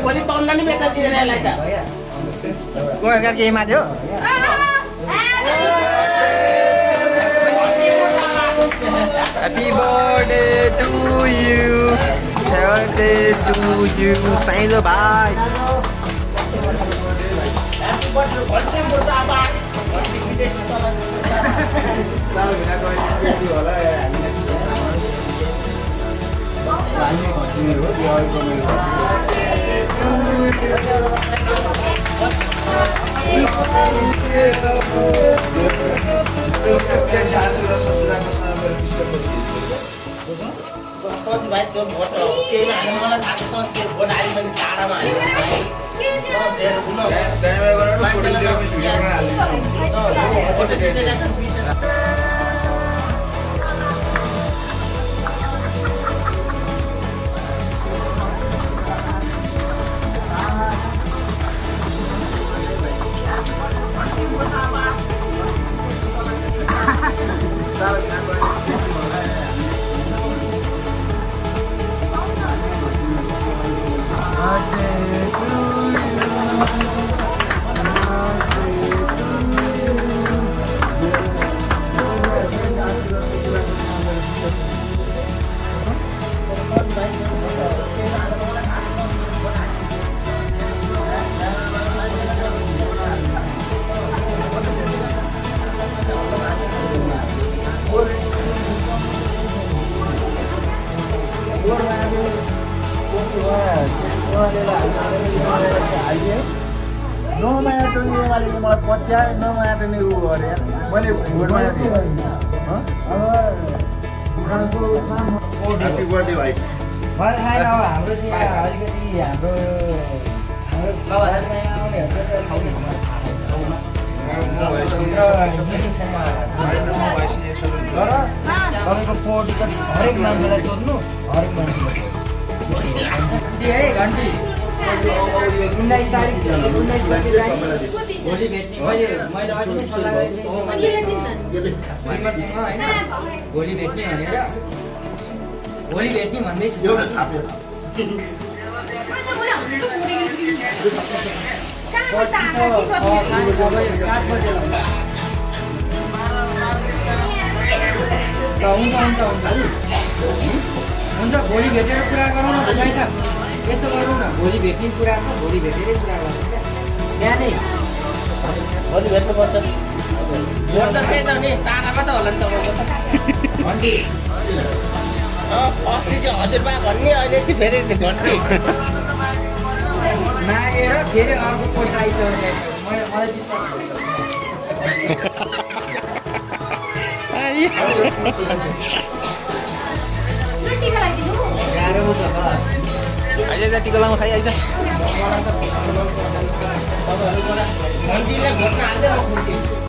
भोलि तन्दा नि बेच्दा दिँदैन यसलाई त गोर्खा के माथि हो Happy birthday to you birthday to you silo भाइ भाइ त्यो भोट केहीमा हाल्नु मलाई थाहा छ त्यो भोट हाल्यो भने टाढामा नमाया टोनी वाले मलाई पत्याए नमाया टोनी उ गरे मैले भोटमा दिए ह्यापी बर्थडे भाइ मलाई खाएर अब हाम्रो चाहिँ अलिकति हाम्रो आउनेहरूको चाहिँ खाउने तर तपाईँको पोटी त हरेक मान्छेलाई सोध्नु हरेक मान्छेलाई है घन्टी 19 तारिक 19 गते चाहिँ भोलि भेट्ने मैले अघि नै सल्लाह गरेको होइन भोलि भेट्ने भनेर भोलि भेट्ने भन्दैछु हुन्छ भोलि भेटेर कुरा गरौँ न भाइ साहब यस्तो गरौँ न भोलि भेट्ने कुरा छ भोलि भेटेरै कुरा गर्छ क्या बिहानै भोलि भेट्नुपर्छ भोट त त्यही त नि टाढामा त होला नि तपाईँको घन्टी अस्ति चाहिँ हजुरबा भन्ने अहिले चाहिँ फेरि घन्टी मागेर फेरि अर्को पोस्ट आइसकेको छ मलाई विश्वास आइज टिका लाउनु खाइ आइज घन्टीले भोट हाल्दै